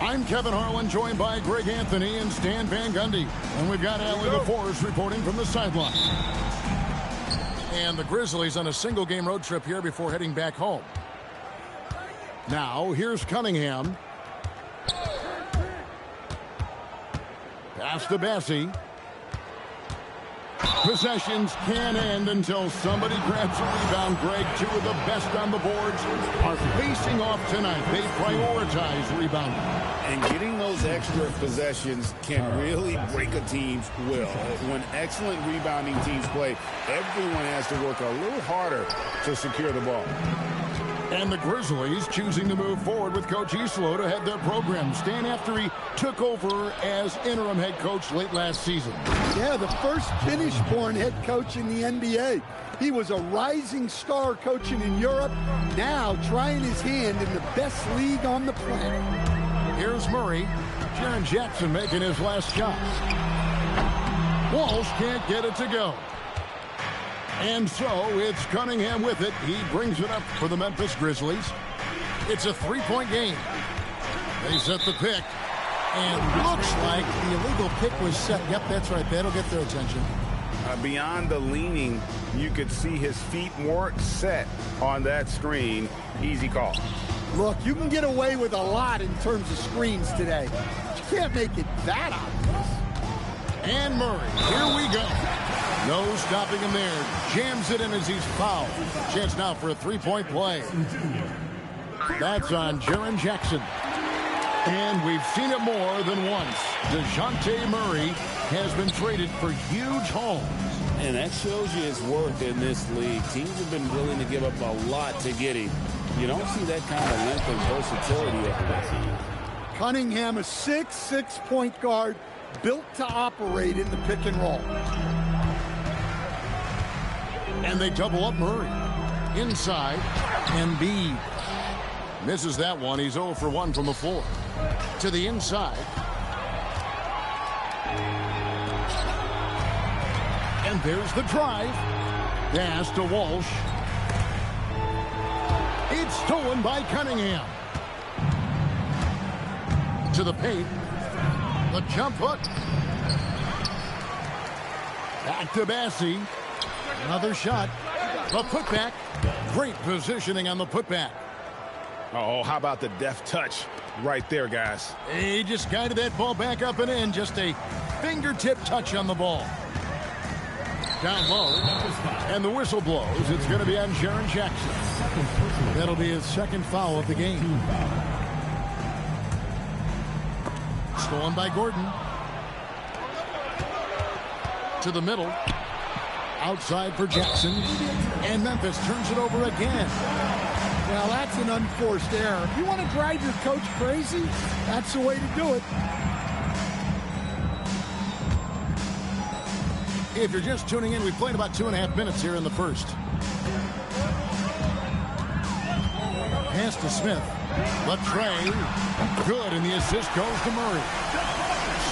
I'm Kevin Harlan, joined by Greg Anthony and Stan Van Gundy. And we've got Allie LaForce reporting from the sideline. And the Grizzlies on a single-game road trip here before heading back home. Now, here's Cunningham. Pass to Bassie. Possessions can't end until somebody grabs a rebound. Greg, two of the best on the boards are facing off tonight. They prioritize rebounding. And getting those extra possessions can really break a team's will. When excellent rebounding teams play, everyone has to work a little harder to secure the ball. And the Grizzlies choosing to move forward with Coach Islo to head their program. Stan, after he took over as interim head coach late last season. Yeah, the first Finnish-born head coach in the NBA. He was a rising star coaching in Europe, now trying his hand in the best league on the planet. Here's Murray. Jaren Jackson making his last shot. Walsh can't get it to go. And so it's Cunningham with it. He brings it up for the Memphis Grizzlies. It's a three-point game. They set the pick. And looks like the illegal pick was set. Yep, that's right. That'll get their attention. Beyond the leaning, you could see his feet more set on that screen. Easy call. Look, you can get away with a lot in terms of screens today. You can't make it that obvious. And Murray, here we go. No stopping him there. Jams it in as he's fouled. Chance now for a three-point play. That's on Jaren Jackson. And we've seen it more than once. DeJounte Murray has been traded for huge hauls. And that shows you his worth in this league. Teams have been willing to give up a lot to get him. You don't see that kind of length and versatility everywhere. Cunningham, a 6'6" point guard, built to operate in the pick and roll. And they double up Murray. Inside, Embiid. Misses that one. He's 0 for 1 from the floor. To the inside. And there's the drive. Pass to Walsh. It's stolen by Cunningham. To the paint. The jump hook. Back to Bassie. Another shot. The putback. Great positioning on the putback. Oh, how about the deft touch right there, guys? He just guided that ball back up and in. Just a fingertip touch on the ball. Down low. And the whistle blows. It's going to be on Jaren Jackson. That'll be his second foul of the game. Stolen by Gordon. To the middle. Outside for Jackson. And Memphis turns it over again. Well, that's an unforced error. If you want to drive your coach crazy, that's the way to do it. If you're just tuning in, we've played about 2.5 minutes here in the first. Pass to Smith. The tray. Good, and the assist goes to Murray.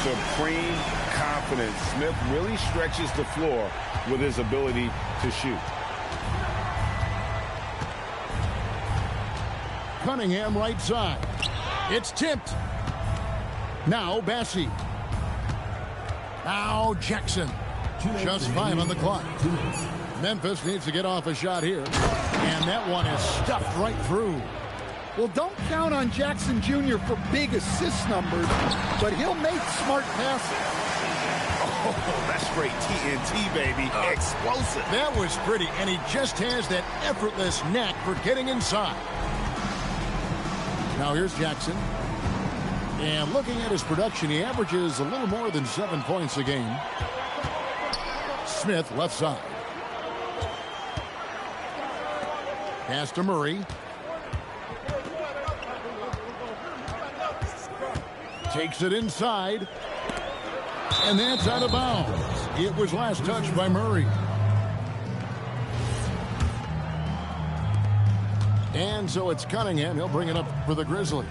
Supreme confidence. Smith really stretches the floor with his ability to shoot. Cunningham right side. It's tipped. Now Bassie. Now Jackson. Just 5 on the clock. Memphis needs to get off a shot here. And that one is stuffed right through. Well, don't count on Jackson Jr. for big assist numbers, but he'll make smart passes. Oh, that's straight TNT, baby. Explosive. That was pretty, and he just has that effortless knack for getting inside. Now here's Jackson. And looking at his production, he averages a little more than 7 points a game. Smith left side. Pass to Murray. Takes it inside. And that's out of bounds. It was last touched by Murray. And so it's Cunningham. He'll bring it up for the Grizzlies.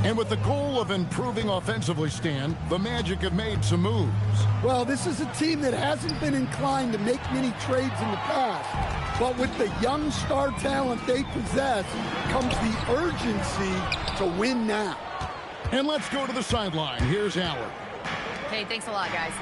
And with the goal of improving offensively, Stan, the Magic have made some moves. Well, this is a team that hasn't been inclined to make many trades in the past. But with the young star talent they possess comes the urgency to win now. And let's go to the sideline. Here's Allen. Hey, thanks a lot, guys.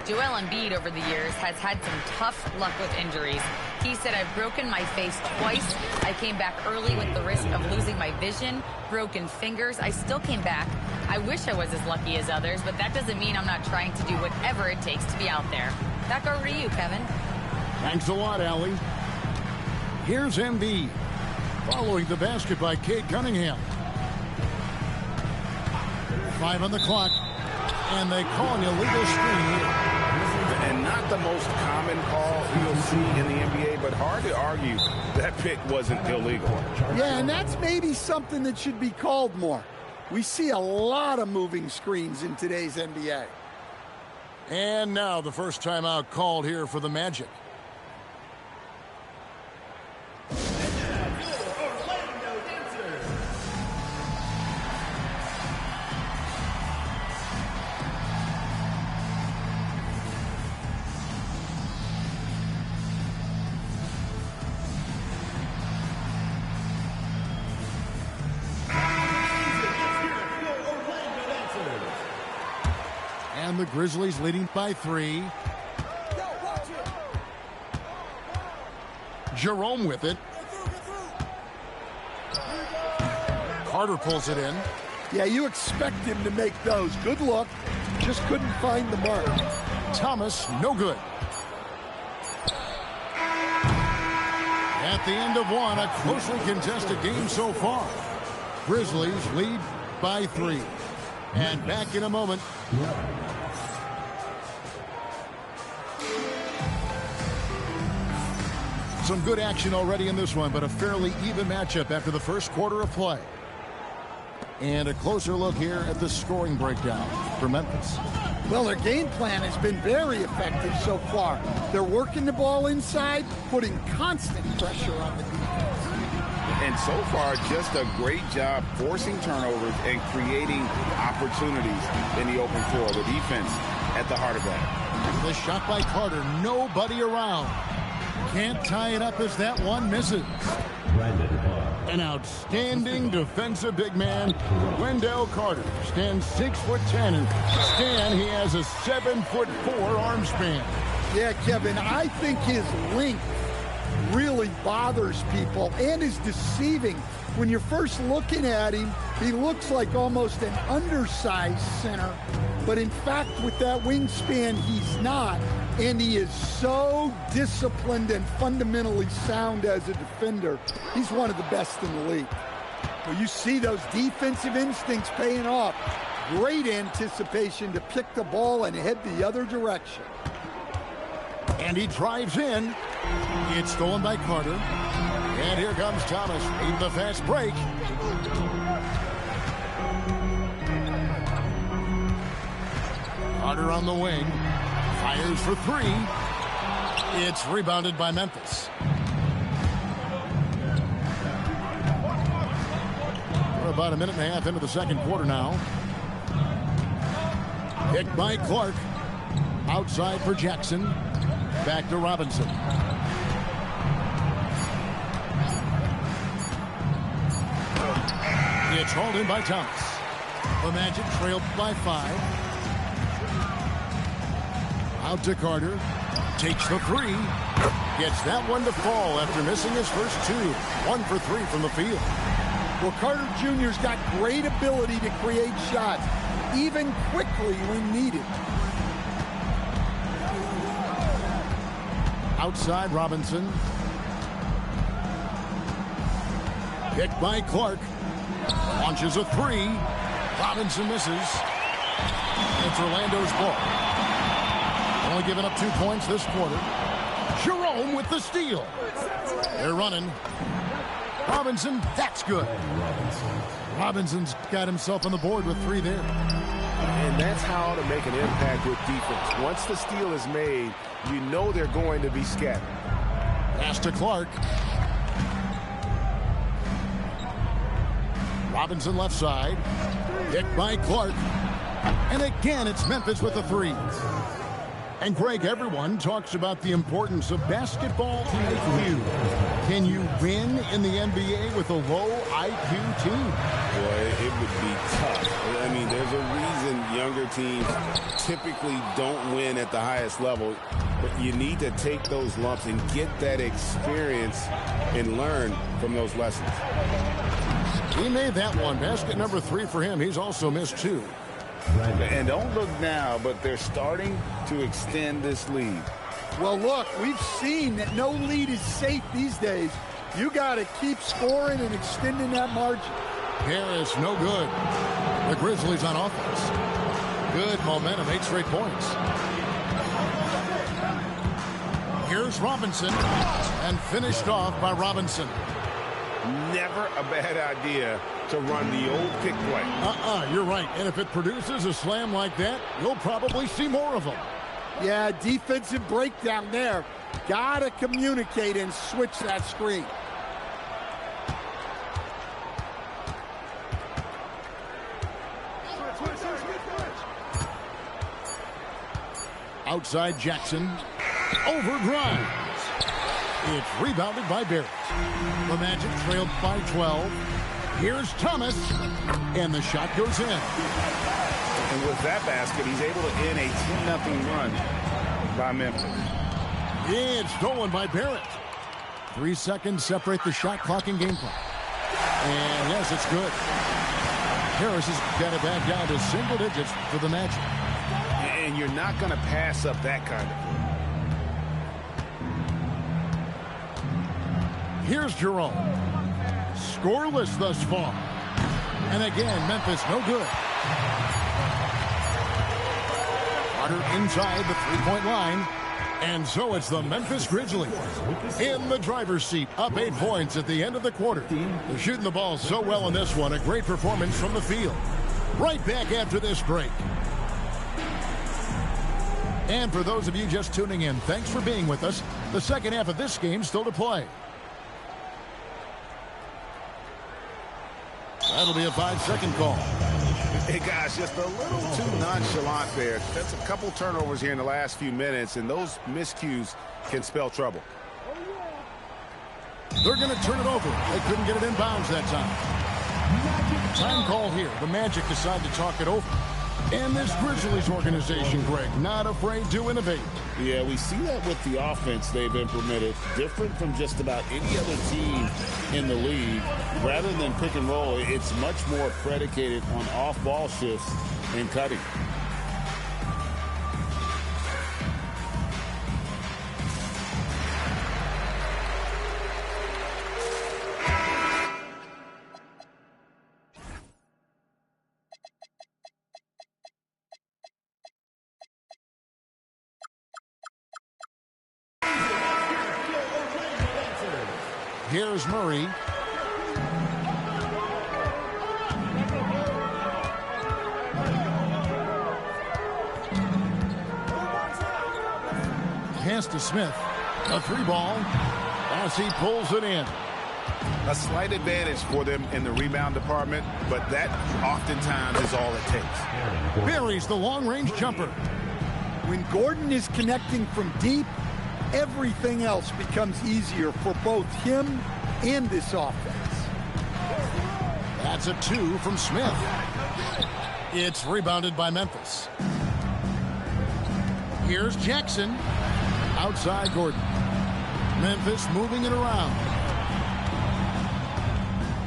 Joel Embiid over the years has had some tough luck with injuries. He said, I've broken my face twice. I came back early with the risk of losing my vision, broken fingers. I still came back. I wish I was as lucky as others, but that doesn't mean I'm not trying to do whatever it takes to be out there. Back over to you, Kevin. Thanks a lot, Allie. Here's Embiid. Following the basket by Cade Cunningham. 5 on the clock. And they call an illegal screen here. And not the most common call you'll see in the NBA, but hard to argue that pick wasn't illegal. Yeah, and that's maybe something that should be called more. We see a lot of moving screens in today's NBA. And now the first timeout called here for the Magic. And the Grizzlies leading by 3. Jerome with it. Carter pulls it in. Yeah, you expect him to make those. Good look. Just couldn't find the mark. Thomas, no good. At the end of one, a closely contested game so far. Grizzlies lead by 3. And back in a moment. Some good action already in this one, but a fairly even matchup after the first quarter of play. And a closer look here at the scoring breakdown for Memphis. Well, their game plan has been very effective so far. They're working the ball inside, putting constant pressure on the defense. And so far, just a great job forcing turnovers and creating opportunities in the open floor. The defense at the heart of that. The shot by Carter, nobody around. Can't tie it up as that one misses. An outstanding defensive big man, Wendell Carter, stands 6'10", and Stan, he has a 7'4" arm span. Yeah, Kevin, I think his length really bothers people and is deceiving. When you're first looking at him, he looks like almost an undersized center, but in fact, with that wingspan, he's not. And he is so disciplined and fundamentally sound as a defender. He's one of the best in the league. Well, you see those defensive instincts paying off. Great anticipation to pick the ball and head the other direction. And he drives in. It's stolen by Carter. And here comes Thomas in the fast break. Carter on the wing. Fires for 3. It's rebounded by Memphis. We're about a minute and a half into the second quarter now. Picked by Clark. Outside for Jackson. Back to Robinson. It's hauled in by Thomas. The Magic trailed by 5. Out to Carter. Takes the 3. Gets that one to fall after missing his first 2. 1 for 3 from the field. Well, Carter Jr.'s got great ability to create shots, even quickly when needed. Outside Robinson. Picked by Clark. Launches a 3. Robinson misses. It's Orlando's ball. Only giving up 2 points this quarter. Jerome with the steal. They're running. Robinson, that's good. Robinson's got himself on the board with 3 there. And that's how to make an impact with defense. Once the steal is made, you know they're going to be scattered. Pass to Clark. Robinson left side. Picked by Clark. And again, it's Memphis with the 3. And Greg, everyone talks about the importance of basketball IQ. Can you win in the NBA with a low IQ team? Boy, it would be tough. I mean, there's a reason younger teams typically don't win at the highest level. But you need to take those lumps and get that experience and learn from those lessons. He made that one. Basket number 3 for him. He's also missed 2. And don't look now, but they're starting to extend this lead. Well, look, we've seen that no lead is safe these days. You got to keep scoring and extending that margin. Harris, no good. The Grizzlies on offense. Good momentum, 8 straight points. Here's Robinson, and finished off by Robinson. Never a bad idea to run the old pick play. You're right. And if it produces a slam like that, you'll probably see more of them. Yeah, defensive breakdown there. Got to communicate and switch that screen. Outside Jackson. Over Grimes. It's rebounded by Barrett. The Magic trailed by 12. Here's Thomas. And the shot goes in. And with that basket, he's able to end a 2-0 run by Memphis. It's stolen by Barrett. 3 seconds separate the shot clock and game clock. And yes, it's good. Harris has got it back down to single digits for the Magic. And you're not going to pass up that kind of play. Here's Jerome. Scoreless thus far. And again, Memphis no good. Carter inside the three-point line. And so it's the Memphis Grizzlies in the driver's seat, up 8 points at the end of the quarter. They're shooting the ball so well in this one. A great performance from the field. Right back after this break. And for those of you just tuning in, thanks for being with us. The second half of this game still to play. That'll be a 5-second call. Hey, guys, just a little too nonchalant there. That's a couple turnovers here in the last few minutes, and those miscues can spell trouble. They're going to turn it over. They couldn't get it in bounds that time. Time call here. The Magic decide to talk it over. And this Grizzlies organization, Greg, not afraid to innovate. Yeah, we see that with the offense they've implemented. Different from just about any other team in the league. Rather than pick and roll, it's much more predicated on off-ball shifts and cutting. Here's Murray. Pass to Smith. A 3-ball. As he pulls it in. A slight advantage for them in the rebound department, but that oftentimes is all it takes. Buries the long-range jumper. When Gordon is connecting from deep, everything else becomes easier for both him and this offense. That's a 2 from Smith. It's rebounded by Memphis. Here's Jackson. Outside Gordon. Memphis moving it around.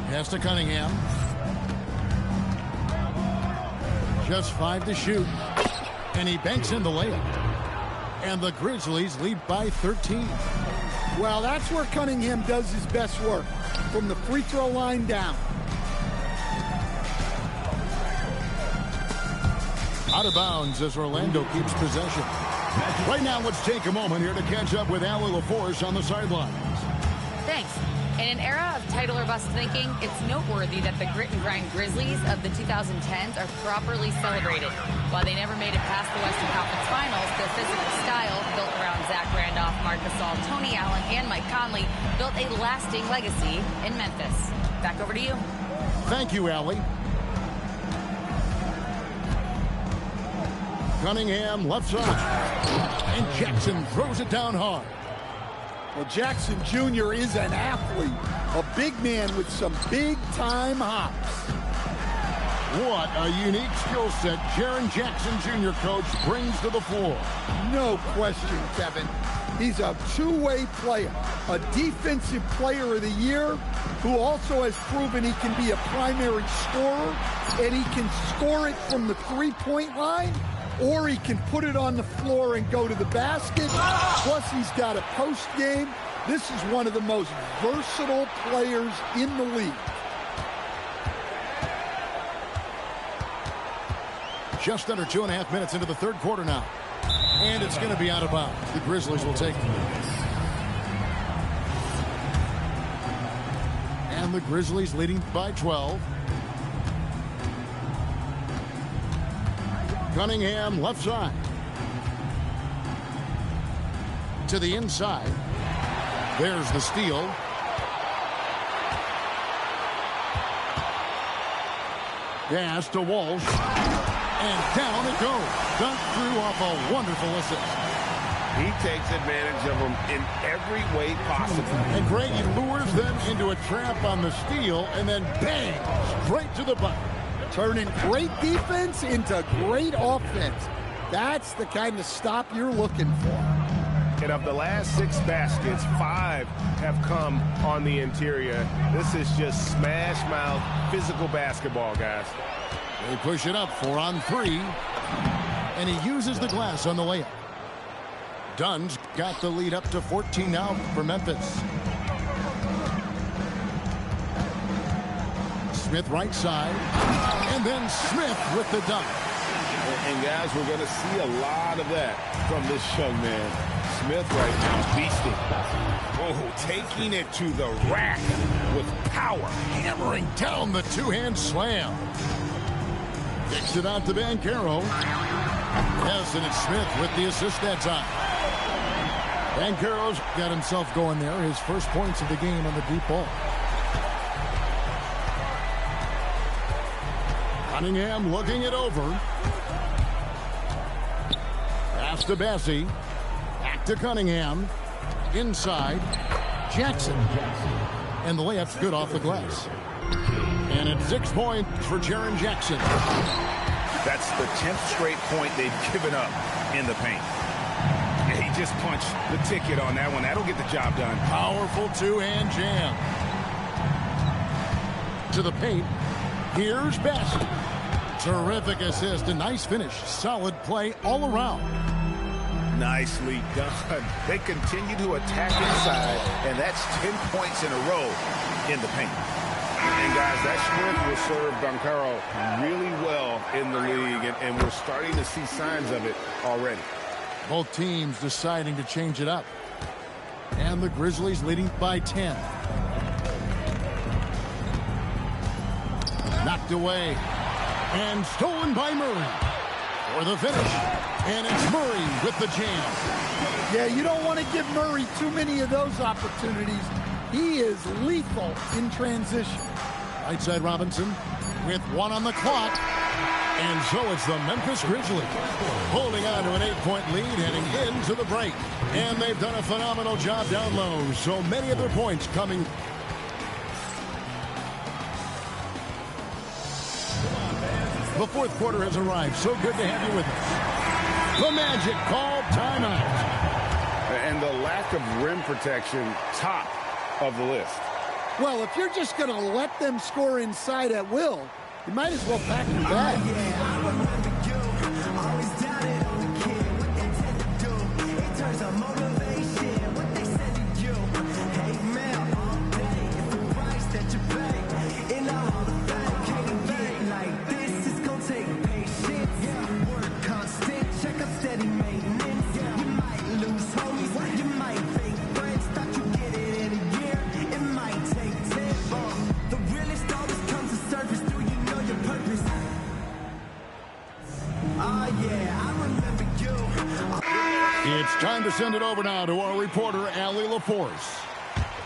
Pass to Cunningham. Just 5 to shoot. And he banks in the layup. And the Grizzlies lead by 13. Well, that's where Cunningham does his best work, from the free throw line down. Out of bounds as Orlando keeps possession. Right now, let's take a moment here to catch up with Allie LaForce on the sidelines. Thanks. In an era of title or bust thinking, it's noteworthy that the grit and grind Grizzlies of the 2010s are properly celebrated. While they never made it past the Western Conference Finals, their physical style, built around Zach Randolph, Marc Gasol, Tony Allen, and Mike Conley, built a lasting legacy in Memphis. Back over to you. Thank you, Allie. Cunningham left side. And Jackson throws it down hard. Well, Jackson Jr. is an athlete, a big man with some big-time hops. What a unique skill set Jaren Jackson Jr., coach, brings to the floor. No question, Kevin. He's a two-way player, a defensive player of the year who also has proven he can be a primary scorer, and he can score it from the three-point line, or he can put it on the floor and go to the basket. Plus, he's got a post game. This is one of the most versatile players in the league. Just under 2.5 minutes into the third quarter now. And it's going to be out of bounds. The Grizzlies will take it. And the Grizzlies leading by 12. Cunningham left side. To the inside. There's the steal. Pass to Walsh. And down it goes. Dunked through off a wonderful assist. He takes advantage of them in every way possible. And Greg, he lures them into a trap on the steal, and then bang, straight to the bucket. Turning great defense into great offense. That's the kind of stop you're looking for. And of the last 6 baskets, 5 have come on the interior. This is just smash mouth physical basketball, guys. They push it up 4 on 3. And he uses the glass on the layup. Dunn's got the lead up to 14 now for Memphis. Smith right side. And then Smith with the dunk. And guys, we're going to see a lot of that from this young man. Smith right now beasting. Oh, taking it to the rack with power. Hammering down the two-hand slam. Kicks it out to Banchero. Yes, and it's Smith with the assist that time. Banchero's got himself going there. His first points of the game on the deep ball. Cunningham looking it over. Pass to Bassie. Back to Cunningham. Inside. Jackson. And the layup's good off the glass. And it's 6 points for Jaren Jackson. That's the 10th straight point they've given up in the paint. Yeah, he just punched the ticket on that one. That'll get the job done. Powerful two-hand jam. To the paint. Here's Bassie. Terrific assist. A nice finish. Solid play all around. Nicely done. They continue to attack inside, and that's 10 points in a row in the paint. And guys, that sprint will serve Banchero really well in the league, and we're starting to see signs of it already. Both teams deciding to change it up. And the Grizzlies leading by 10. Knocked away. And stolen by Murray. For the finish. And it's Murray with the jam. Yeah, you don't want to give Murray too many of those opportunities. He is lethal in transition. Right side Robinson with 1 on the clock. And so it's the Memphis Grizzlies holding on to an 8-point lead heading into the break. And they've done a phenomenal job down low. So many of their points coming. The fourth quarter has arrived. So good to have you with us. The Magic call timeout. And the lack of rim protection, top of the list. Well, if you're just going to let them score inside at will, you might as well pack your bag. It's time to send it over now to our reporter, Allie LaForce.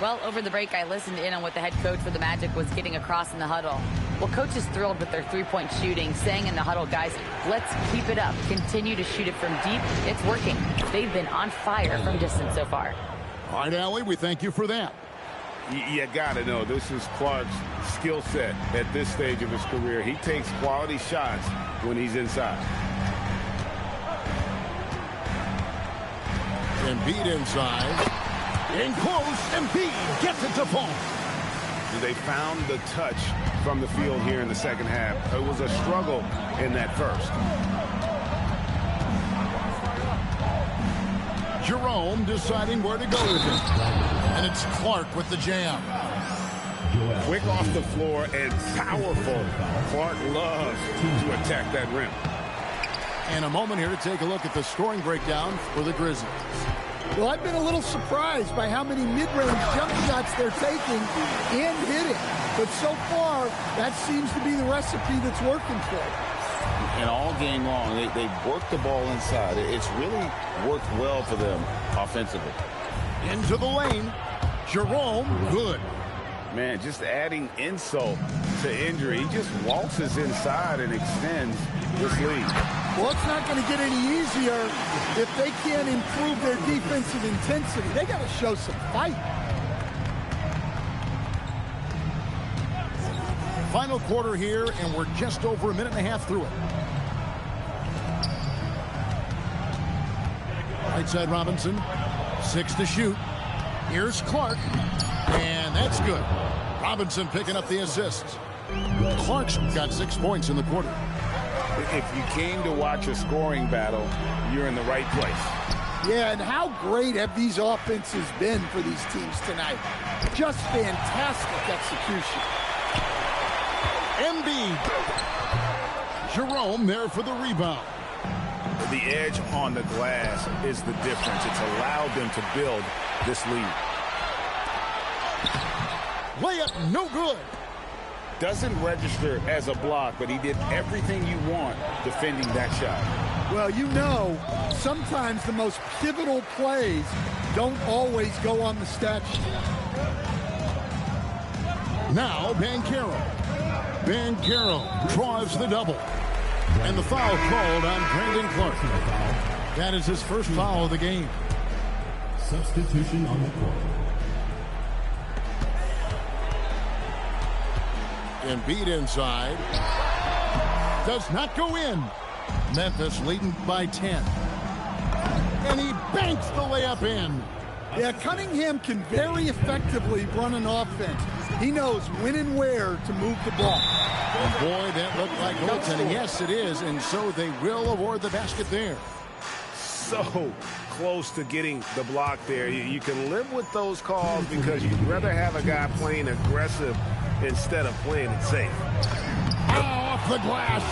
Well, over the break, I listened in on what the head coach for the Magic was getting across in the huddle. Well, coach is thrilled with their three-point shooting, saying in the huddle, guys, let's keep it up. Continue to shoot it from deep. It's working. They've been on fire from distance so far. All right, Allie, we thank you for that. You got to know, this is Clark's skill set at this stage of his career. He takes quality shots when he's inside. Embiid inside. In close, Embiid gets it to fall. They found the touch from the field here in the second half. It was a struggle in that first. Jerome deciding where to go with it. And it's Clark with the jam. Quick off the floor and powerful. Clark loves to attack that rim. And a moment here to take a look at the scoring breakdown for the Grizzlies. Well, I've been a little surprised by how many mid-range jump shots they're taking and hitting. But so far, that seems to be the recipe that's working for them. And all game long, they've worked the ball inside. It's really worked well for them offensively. Into the lane. Jerome, good. Man, just adding insult to injury. He just waltzes inside and extends this lead. Well, it's not going to get any easier if they can't improve their defensive intensity. They got to show some fight. Final quarter here, and we're just over a minute and a half through it. Right side Robinson. 6 to shoot. Here's Clark. And that's good. Robinson picking up the assist. Clark's got 6 points in the quarter. If you came to watch a scoring battle, you're in the right place. Yeah, and how great have these offenses been for these teams tonight? Just fantastic execution. Embiid. Jerome there for the rebound. The edge on the glass is the difference. It's allowed them to build this lead. Layup no good. Doesn't register as a block, but he did everything you want defending that shot. Well, you know, sometimes the most pivotal plays don't always go on the stat sheet. Now Banchero. Banchero drives the double. And the foul called on Brandon Clark. That is his first foul of the game. Substitution on the court. Embiid inside. Does not go in. Memphis leading by 10. And he banks the layup in. Yeah, Cunningham can very effectively run an offense. He knows when and where to move the ball. And boy, that looked like goaltending. Yes, it is, and so they will award the basket there. So close to getting the block there. You can live with those calls because you'd rather have a guy playing aggressive instead of playing it safe. Off the glass.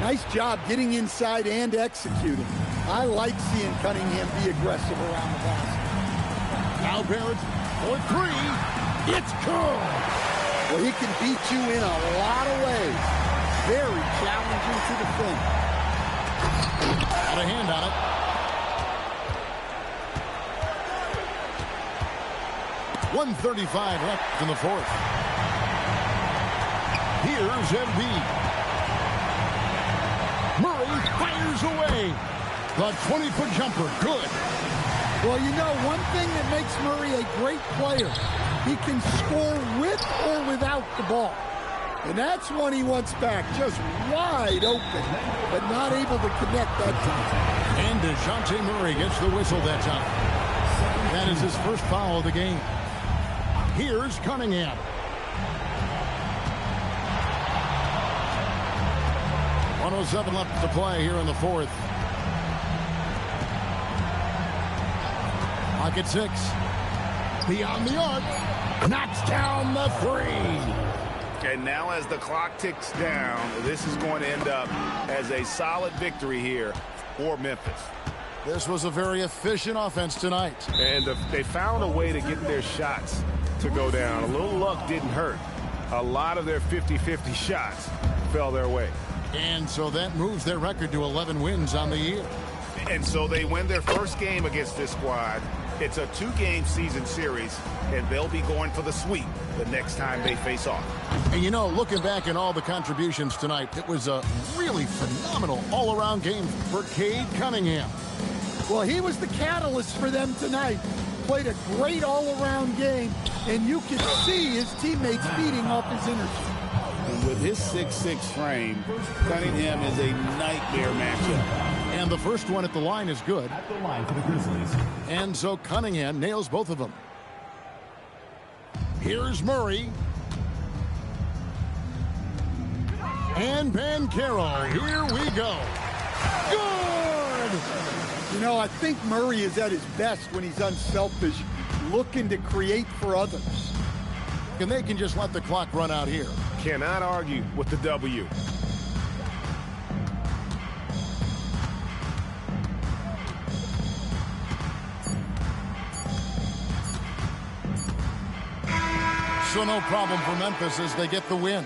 Nice job getting inside and executing. I like seeing Cunningham be aggressive around the basket. Now Barrett for 3. It's good. Well, he can beat you in a lot of ways. Very challenging to defend. Got a hand on it. .135 left in the fourth. Here's Embiid. Murray fires away. The 20-foot jumper, good. Well, you know, one thing that makes Murray a great player, he can score with or without the ball. And that's one he wants back, just wide open, but not able to connect that time. And DeJounte Murray gets the whistle that time. That is his first foul of the game. Here's Cunningham. .107 left to play here in the fourth. Clock at 6. Beyond the arc. Knocks down the 3. And now as the clock ticks down, this is going to end up as a solid victory here for Memphis. This was a very efficient offense tonight. And they found a way to get their shots to go down. A little luck didn't hurt. A lot of their 50-50 shots fell their way. And so that moves their record to 11 wins on the year. And so they win their first game against this squad It's a 2-game season series, and they'll be going for the sweep the next time they face off. And you know, looking back at all the contributions tonight, it was a really phenomenal all-around game for Cade Cunningham. Well, he was the catalyst for them tonight. Played a great all-around game, and you could see his teammates feeding off his energy. And with his 6'6" frame, Cunningham is a nightmare matchup. And the first one at the line is good. At the line for the Grizzlies. And so Cunningham nails both of them. Here's Murray. And Banchero. Here we go. Good! You know, I think Murray is at his best when he's unselfish, looking to create for others. And they can just let the clock run out here. Cannot argue with the W. So no problem for Memphis as they get the win.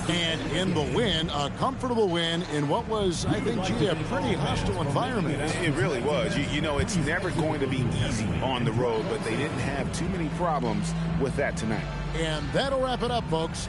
And in the win, a comfortable win in what was, I think, a pretty hostile environment. It really was. You know, it's never going to be easy on the road, but they didn't have too many problems with that tonight. And that'll wrap it up, folks.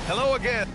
Hello again.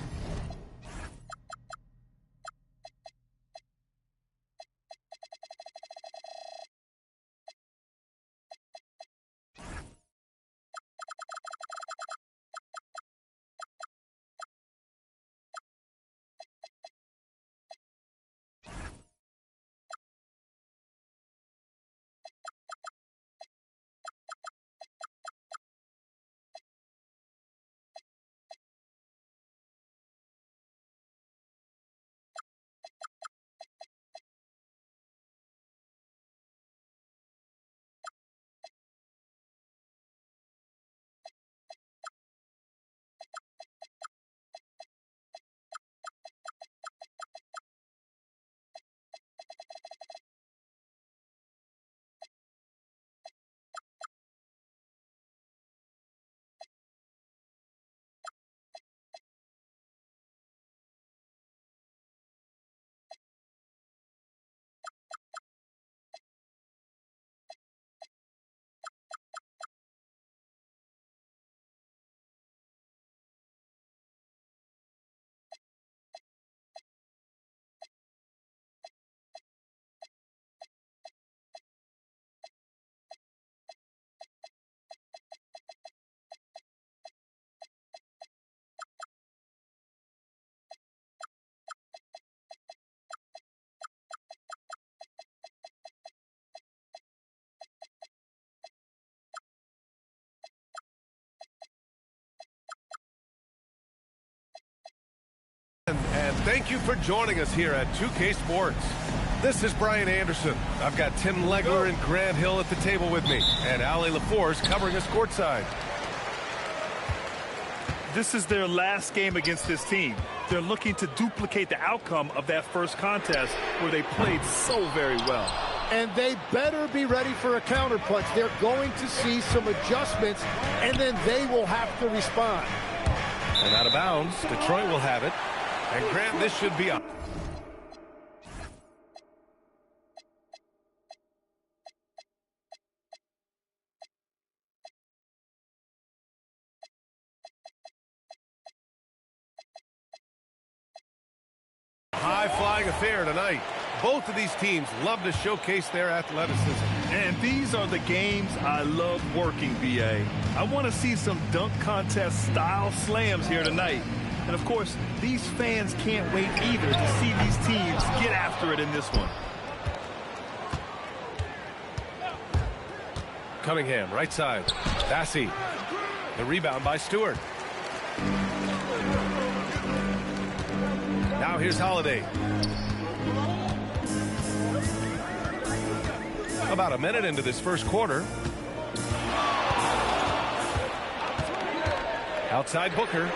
And thank you for joining us here at 2K Sports. This is Brian Anderson. I've got Tim Legler and Grant Hill at the table with me, and Ali LaForce covering us courtside. This is their last game against this team. They're looking to duplicate the outcome of that first contest where they played so very well. And they better be ready for a counterpunch. They're going to see some adjustments, and then they will have to respond. And out of bounds, Detroit will have it. And Grant, this should be up. High-flying affair tonight. Both of these teams love to showcase their athleticism. And these are the games I love working, BA. I want to see some dunk contest style slams here tonight. And, of course, these fans can't wait either to see these teams get after it in this one. Cunningham, right side. Bassey. The rebound by Stewart. Now here's Holiday. About a minute into this first quarter. Outside Booker.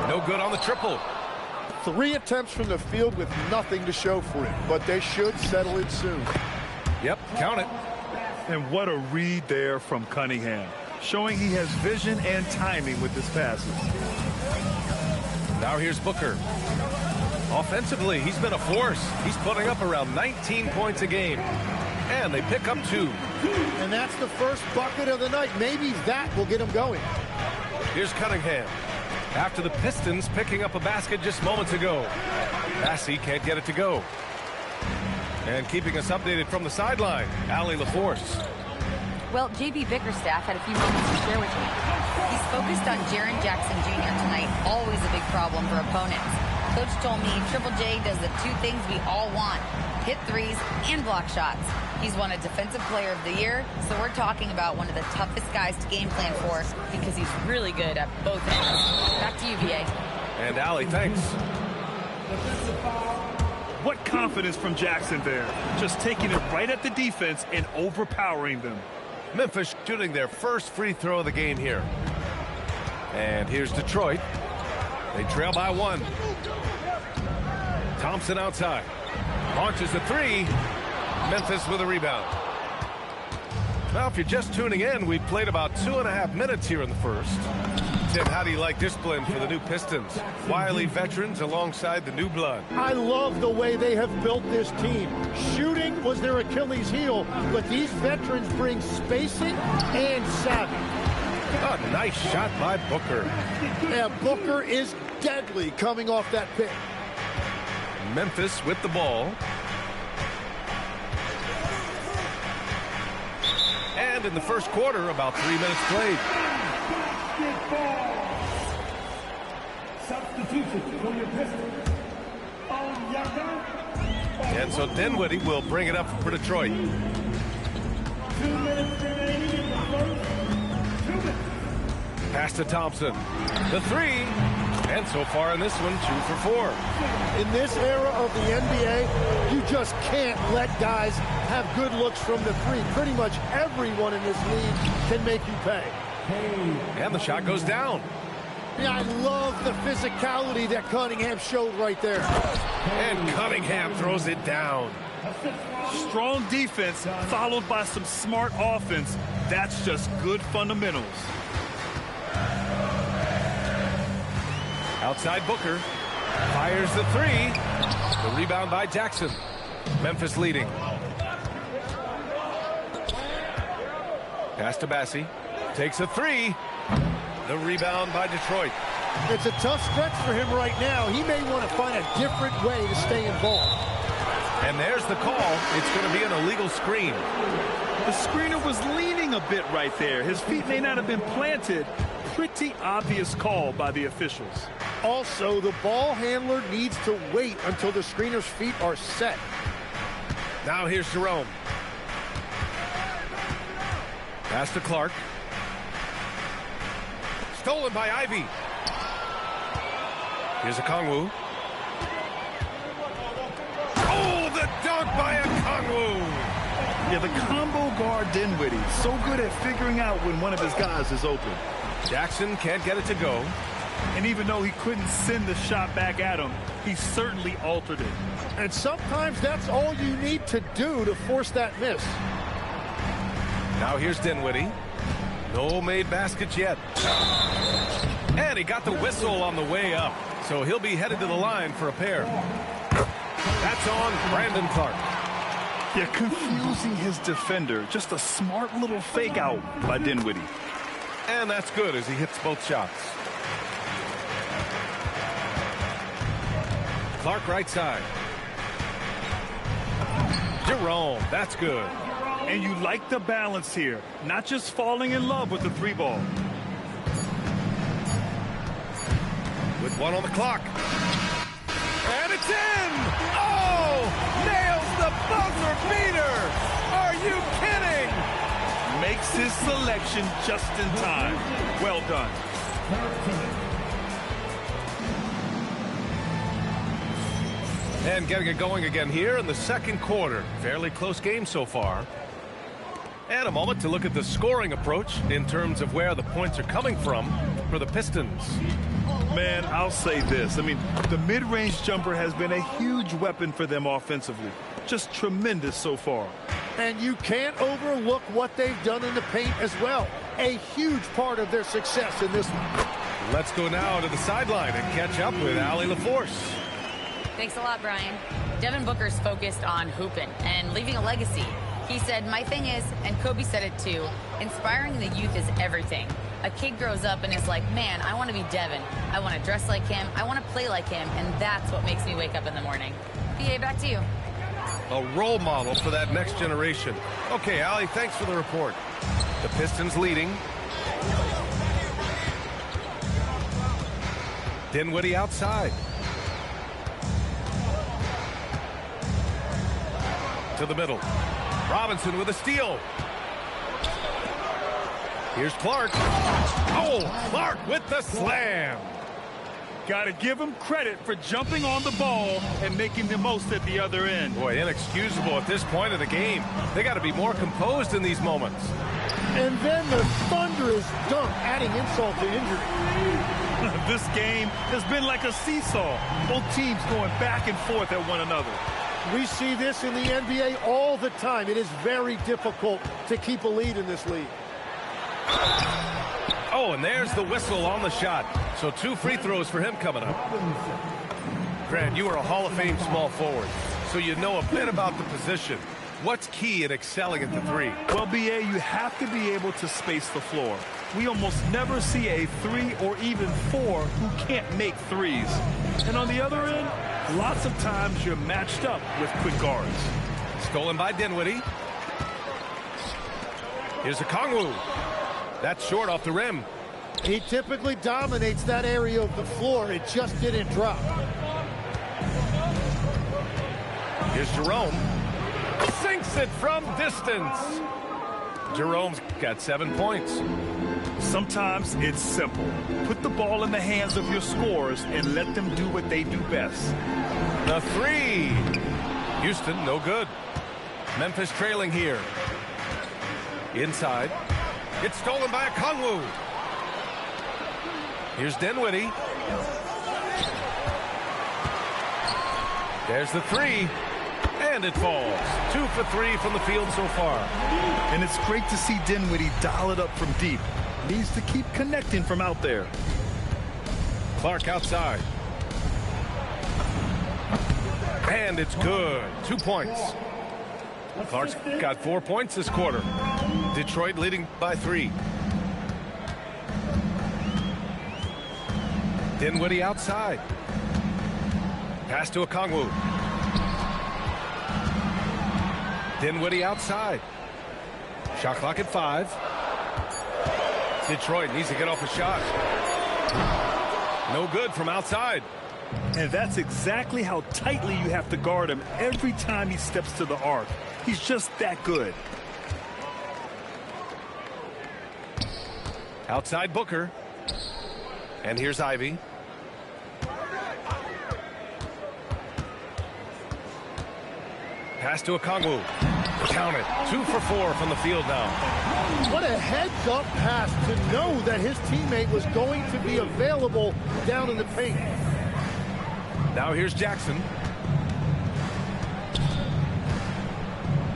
No good on the triple. 3 attempts from the field with nothing to show for it, but they should settle it soon. Yep, count it. And what a read there from Cunningham, showing he has vision and timing with his passes. Now here's Booker. Offensively, he's been a force. He's putting up around 19 points a game. And they pick up 2. And that's the first bucket of the night. Maybe that will get them going. Here's Cunningham. After the Pistons picking up a basket just moments ago. Bassey can't get it to go. And keeping us updated from the sideline, Ali LaForce. Well, J.B. Bickerstaff had a few moments to share with me. He's focused on Jaren Jackson Jr. tonight, always a big problem for opponents. Coach told me Triple J does the 2 things we all want, hit threes and block shots. He's won a Defensive Player of the Year, so we're talking about one of the toughest guys to game plan for because he's really good at both ends. Back to you, B.A. And Ali, thanks. What confidence from Jackson there. Just taking it right at the defense and overpowering them. Memphis shooting their first free throw of the game here. And here's Detroit. They trail by 1. Thompson outside. Launches the 3. Memphis with a rebound. Well, if you're just tuning in, we've played about 2.5 minutes here in the first. Tim, how do you like this blend for the new Pistons? Wily veterans alongside the new blood. I love the way they have built this team. Shooting was their Achilles heel, but these veterans bring spacing and savvy. A nice shot by Booker. Yeah, Booker is deadly coming off that pick. Memphis with the ball. And in the first quarter, about 3 minutes played. And so Dinwiddie will bring it up for Detroit. 2 minutes remaining in the first. 2 minutes. Pass to Thompson. The three. And so far in this one, 2 for 4. In this era of the NBA, you just can't let guys have good looks from the three. Pretty much everyone in this league can make you pay. And the shot goes down. Yeah, I love the physicality that Cunningham showed right there. And Cunningham throws it down. Strong defense followed by some smart offense. That's just good fundamentals. Outside Booker. Fires the three. The rebound by Jackson. Memphis leading. Pass to Bassie. Takes a three. The rebound by Detroit. It's a tough stretch for him right now. He may want to find a different way to stay involved. And there's the call. It's going to be an illegal screen. The screener was leaning a bit right there. His feet may not have been planted. Pretty obvious call by the officials. Also, the ball handler needs to wait until the screener's feet are set. Now here's Jerome. Pass to Clark. Stolen by Ivy. Here's Okongwu. Oh, the dunk by Okongwu. Yeah, the combo guard Dinwiddie, so good at figuring out when one of his guys is open. Jackson can't get it to go. And even though he couldn't send the shot back at him, he certainly altered it. And sometimes that's all you need to do to force that miss. Now here's Dinwiddie. No made baskets yet. And he got the whistle on the way up. So he'll be headed to the line for a pair. That's on Brandon Clark. Yeah, confusing his defender. Just a smart little fake out by Dinwiddie. And that's good as he hits both shots. Clark right side. Jerome, that's good. And you like the balance here. Not just falling in love with the three ball. With one on the clock. And it's in! Oh! Nails the buzzer beater! Are you kidding? Makes his selection just in time. Well done. And getting it going again here in the second quarter. Fairly close game so far. And a moment to look at the scoring approach in terms of where the points are coming from for the Pistons. Man, I'll say this. I mean, the mid-range jumper has been a huge weapon for them offensively. Just tremendous so far. And you can't overlook what they've done in the paint as well. A huge part of their success in this one. Let's go now to the sideline and catch up with Allie LaForce. Thanks a lot, Brian. Devin Booker's focused on hooping and leaving a legacy. He said, my thing is, and Kobe said it too, inspiring the youth is everything. A kid grows up and is like, man, I want to be Devin. I want to dress like him. I want to play like him. And that's what makes me wake up in the morning. PA, back to you. A role model for that next generation. Okay, Allie, thanks for the report. The Pistons leading. Dinwiddie outside. To the middle. Robinson with a steal. Here's Clark. Oh, Clark with the slam. Got to give him credit for jumping on the ball and making the most at the other end. Boy, inexcusable at this point of the game. They got to be more composed in these moments. And then the thunderous dunk, adding insult to injury. This game has been like a seesaw. Both teams going back and forth at one another. We see this in the NBA all the time. It is very difficult to keep a lead in this league. Oh, and there's the whistle on the shot. So 2 free throws for him coming up. Grant, you are a Hall of Fame small forward, so you know a bit about the position. What's key in excelling at the three? Well, BA, you have to be able to space the floor. We almost never see a 3 or even 4 who can't make threes. And on the other end, lots of times you're matched up with quick guards. Stolen by Dinwiddie. Here's a Kongwu. That's short off the rim. He typically dominates that area of the floor. It just didn't drop. Here's Jerome. Sinks it from distance. Jerome's got 7 points. Sometimes it's simple. Put the ball in the hands of your scorers and let them do what they do best. The three. Houston, no good. Memphis trailing here. Inside. It's stolen by Kongwu. Here's Dinwiddie. There's the three. And it falls. 2 for 3 from the field so far. And it's great to see Dinwiddie dial it up from deep. Needs to keep connecting from out there. Clark outside. And it's good. 2 points. Clark's got 4 points this quarter. Detroit leading by 3. Dinwiddie outside. Pass to Okongwu. Dinwiddie outside. Shot clock at 5. Detroit needs to get off a shot. No good from outside. And that's exactly how tightly you have to guard him every time he steps to the arc. He's just that good. Outside Booker. And here's Ivy. Pass to Okongwu. Count it. 2 for 4 from the field now. What a heads-up pass to know that his teammate was going to be available down in the paint. Now here's Jackson.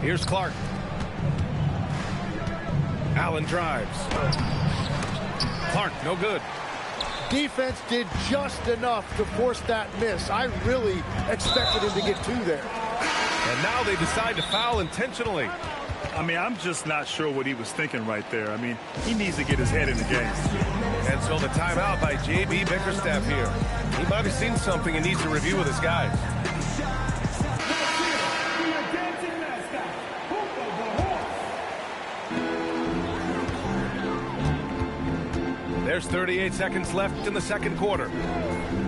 Here's Clark. Allen drives. Clark, no good. Defense did just enough to force that miss. I really expected him to get 2 there. And now they decide to foul intentionally. I mean, I'm just not sure what he was thinking right there. I mean, he needs to get his head in the game. And so the timeout by J.B. Bickerstaff here. He might have seen something he needs to review with his guys. There's 38 seconds left in the second quarter.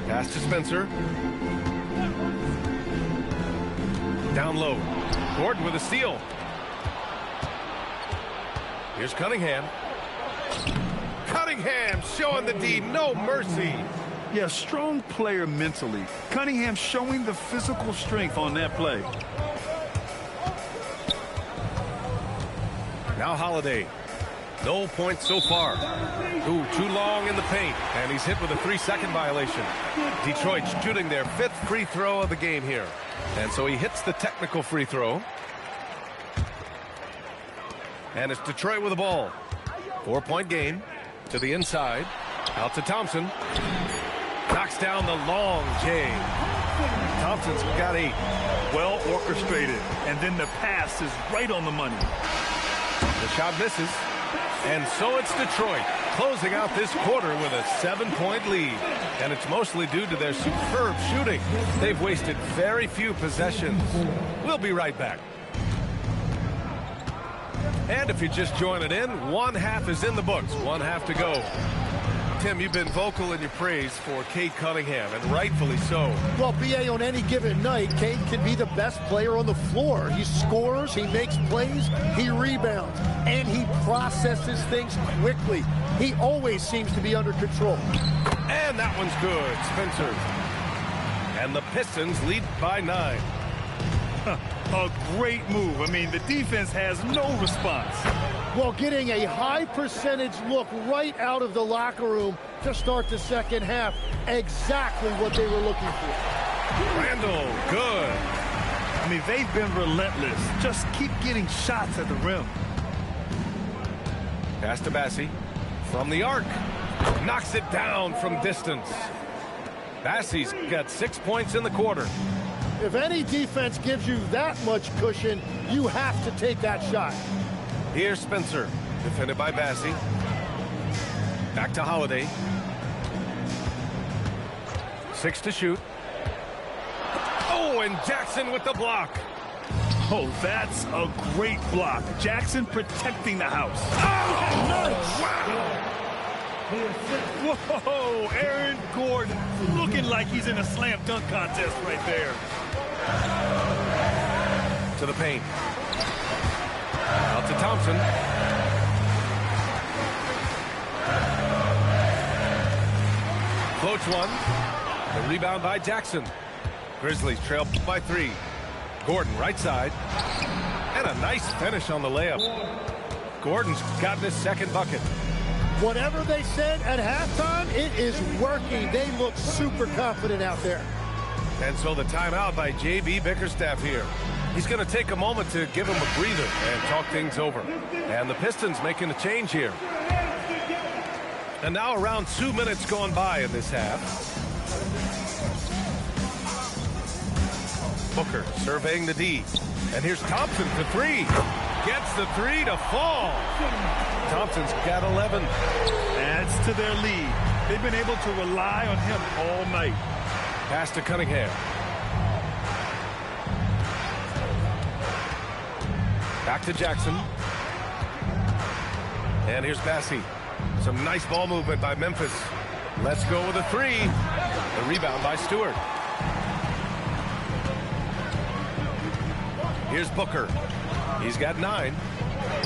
Pass to Spencer. Down low. Gordon with a steal. Here's Cunningham. Cunningham showing the D, no mercy. Yeah, strong player mentally. Cunningham showing the physical strength on that play. Now Holiday. No points so far. Ooh, too long in the paint. And he's hit with a 3-second violation. Detroit shooting their 5th free throw of the game here. And so he hits the technical free throw. And it's Detroit with the ball. 4-point game. To the inside. Out to Thompson. Knocks down the long J. Thompson's got 8. Well orchestrated. And then the pass is right on the money. The shot misses. And so it's Detroit closing out this quarter with a 7-point lead. And it's mostly due to their superb shooting. They've wasted very few possessions. We'll be right back. And if you're just joining in, 1 half is in the books. 1 half to go. Tim, you've been vocal in your praise for Cade Cunningham, and rightfully so. Well, BA, on any given night, Cade can be the best player on the floor. He scores, he makes plays, he rebounds, and he processes things quickly. He always seems to be under control. And that one's good, Spencer. And the Pistons lead by 9. A great move. I mean, the defense has no response. Well, getting a high percentage look right out of the locker room to start the second half. Exactly what they were looking for. Randall, good. I mean, they've been relentless. Just keep getting shots at the rim. Pass to Bassie. From the arc. Knocks it down from distance. Bassie's got 6 points in the quarter. If any defense gives you that much cushion, you have to take that shot. Here's Spencer, defended by Bassie. Back to Holiday. 6 to shoot. Oh, and Jackson with the block. Oh, that's a great block. Jackson protecting the house. Oh, nice. Wow. Whoa, Aaron Gordon looking like he's in a slam dunk contest right there. To the paint. Out to Thompson. Floats one. The rebound by Jackson. Grizzlies trail by 3. Gordon right side. And a nice finish on the layup. Gordon's gotten his second bucket. Whatever they said at halftime, it is working. They look super confident out there. And so the timeout by J.B. Bickerstaff here. He's going to take a moment to give him a breather and talk things over. And the Pistons making a change here. And now around 2 minutes going by in this half. Booker surveying the D. And here's Thompson for 3. Gets the 3 to fall. Thompson's got 11. Adds to their lead. They've been able to rely on him all night. Pass to Cunningham. Back to Jackson. And here's Bassie. Some nice ball movement by Memphis. Let's go with a 3. The rebound by Stewart. Here's Booker. He's got 9.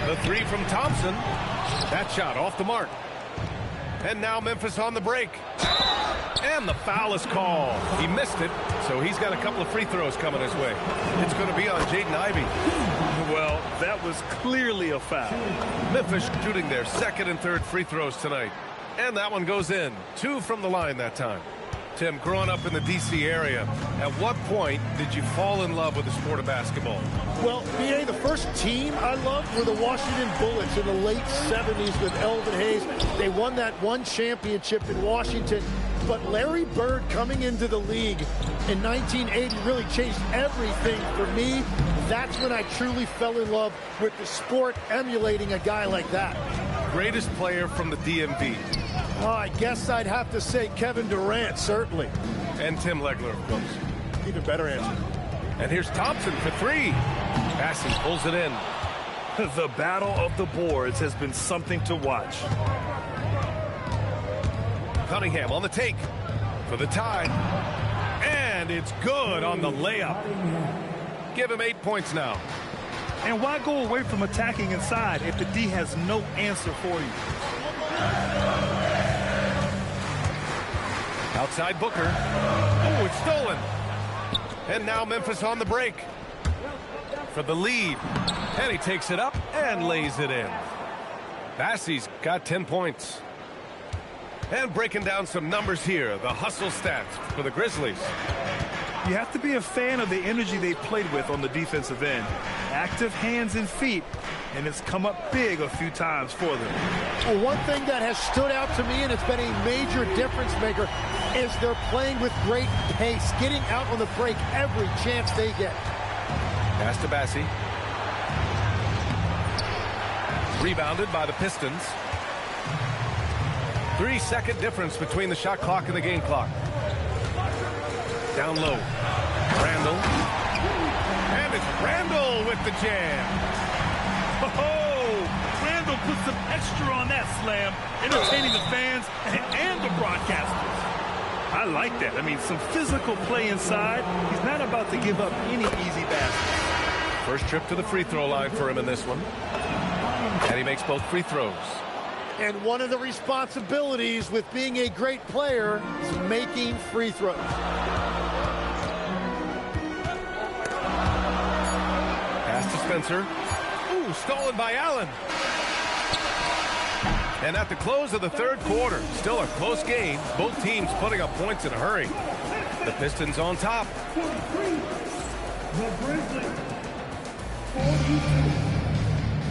The 3 from Thompson. That shot off the mark. And now Memphis on the break. And the foul is called. He missed it, so he's got a couple of free throws coming his way. It's going to be on Jaden Ivey. Well, that was clearly a foul. Memphis shooting their second and third free throws tonight. And that one goes in. 2 from the line that time. Tim, growing up in the D.C. area, at what point did you fall in love with the sport of basketball? Well, BA, the first team I loved were the Washington Bullets in the late 70s with Elvin Hayes. They won that one championship in Washington. But Larry Bird coming into the league in 1980 really changed everything for me. That's when I truly fell in love with the sport, emulating a guy like that. Greatest player from the DMV? Oh, I guess I'd have to say Kevin Durant, certainly. And Tim Legler, of course. Even better answer. And here's Thompson for 3. Bassie pulls it in. The battle of the boards has been something to watch. Cunningham on the take for the tie. And it's good on the layup. Give him 8 points now. And why go away from attacking inside if the D has no answer for you? Outside Booker. Oh, it's stolen. And now Memphis on the break for the lead. And he takes it up and lays it in. Bassie's got 10 points. And breaking down some numbers here, the hustle stats for the Grizzlies. You have to be a fan of the energy they played with on the defensive end. Active hands and feet, and it's come up big a few times for them. Well, one thing that has stood out to me, and it's been a major difference maker, is they're playing with great pace, getting out on the break every chance they get. Pass to Bassie. Rebounded by the Pistons. 3-second difference between the shot clock and the game clock. Down low. Randall. And it's Randall with the jam. Oh, Randall put some extra on that slam, entertaining the fans and the broadcasters. I like that. I mean, some physical play inside. He's not about to give up any easy baskets. First trip to the free throw line for him in this one. And he makes both free throws. And one of the responsibilities with being a great player is making free throws. Pass to Spencer. Ooh, stolen by Allen. And at the close of the third quarter, still a close game. Both teams putting up points in a hurry. The Pistons on top.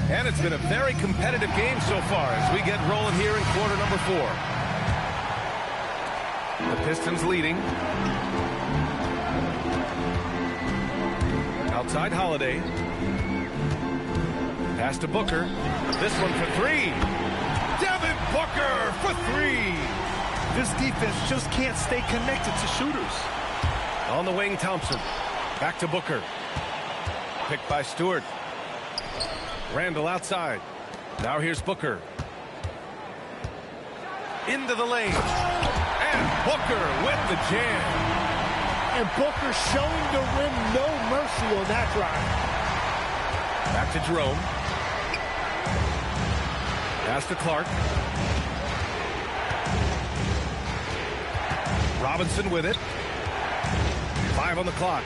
And it's been a very competitive game so far as we get rolling here in quarter number 4. The Pistons leading. Outside Holiday. Pass to Booker. This one for three. Devin Booker for three. This defense just can't stay connected to shooters. On the wing, Thompson. Back to Booker. Picked by Stewart. Randall outside. Now here's Booker. Into the lane. And Booker with the jam. And Booker showing the rim no mercy on that drive. Back to Jerome. Pass to Clark. Robinson with it. 5 on the clock.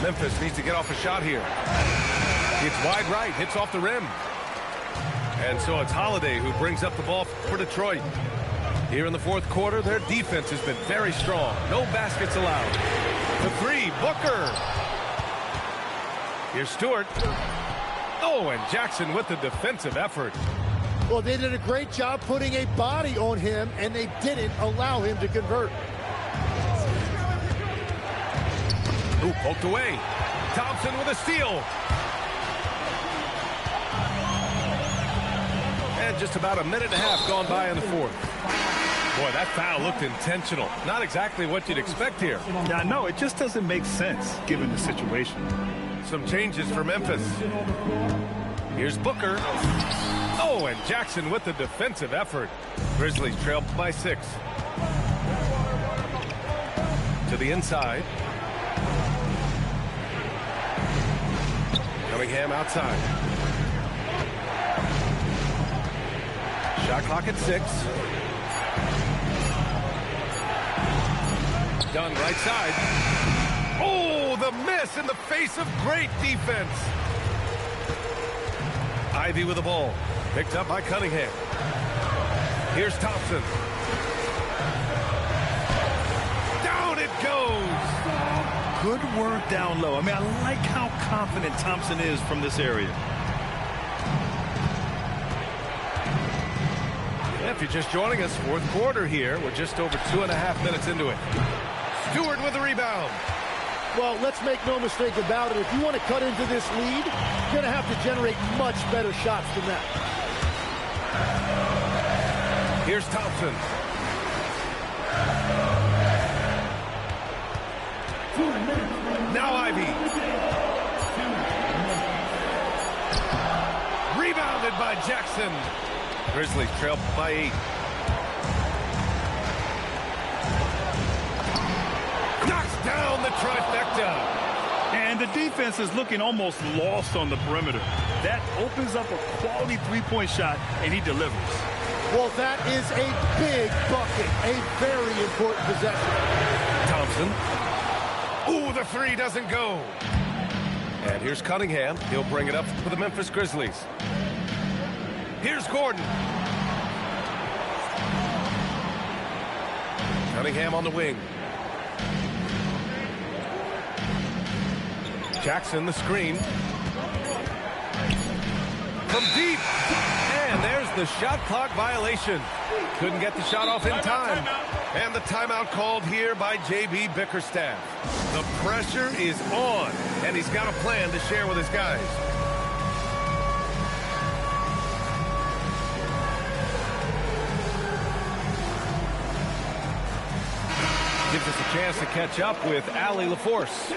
Memphis needs to get off a shot here. It's wide right, hits off the rim. And so it's Holiday who brings up the ball for Detroit. Here in the fourth quarter, their defense has been very strong. No baskets allowed. The three, Booker. Here's Stewart. Oh, and Jackson with the defensive effort. Well, they did a great job putting a body on him, and they didn't allow him to convert. Ooh, poked away. Thompson with a steal. And just about a minute and a half gone by in the fourth. Boy, that foul looked intentional. Not exactly what you'd expect here. Yeah, no, it just doesn't make sense given the situation. Some changes for Memphis. Here's Booker. Oh, and Jackson with the defensive effort. Grizzlies trail by 6. To the inside. Cunningham outside. Shot clock at 6. Dunn right side. Oh, the miss in the face of great defense. Ivy with the ball. Picked up by Cunningham. Here's Thompson. Down it goes. Good work down low. I mean, I like how confident Thompson is from this area. If you're just joining us, fourth quarter here. We're just over 2.5 minutes into it. Stewart with the rebound. Well, let's make no mistake about it. If you want to cut into this lead, you're going to have to generate much better shots than that. Here's Thompson. Now Ivy. Rebounded by Jackson. Grizzlies trail by 8. Knocks down the trifecta. And the defense is looking almost lost on the perimeter. That opens up a quality three-point shot, and he delivers. Well, that is a big bucket, a very important possession. Thompson. Ooh, the three doesn't go. And here's Cunningham. He'll bring it up for the Memphis Grizzlies. Here's Gordon. Cunningham on the wing. Jackson the screen. From deep. And there's the shot clock violation. Couldn't get the shot off in time. And the timeout called here by J.B. Bickerstaff. The pressure is on, and he's got a plan to share with his guys. Gives us a chance to catch up with Allie LaForce.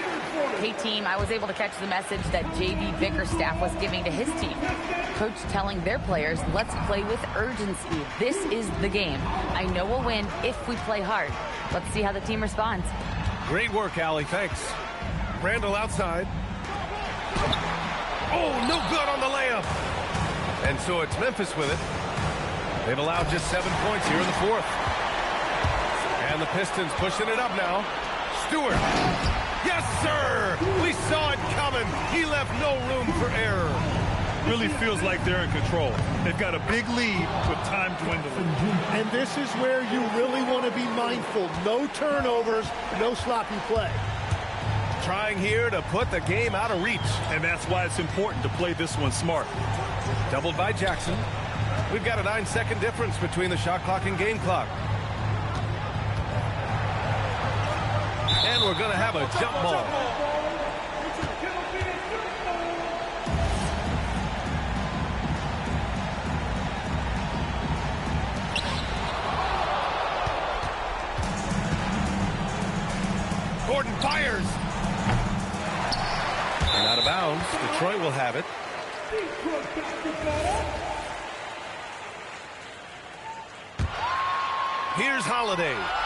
Hey, team, I was able to catch the message that J.B. Bickerstaff was giving to his team. Coach telling their players, let's play with urgency. This is the game. I know we'll win if we play hard. Let's see how the team responds. Great work, Allie. Thanks. Randall outside. Oh, no good on the layup. And so it's Memphis with it. They've allowed just 7 points here in the fourth. And the Pistons pushing it up now. Stewart. Yes, sir. We saw it coming. He left no room for error. Really feels like they're in control. They've got a big lead with time dwindling. And this is where you really want to be mindful. No turnovers, no sloppy play. Trying here to put the game out of reach. And that's why it's important to play this one smart. Doubled by Jackson. We've got a 9-second difference between the shot clock and game clock. And we're going to have a jump ball. Gordon fires. And out of bounds. Detroit will have it. Here's Holiday.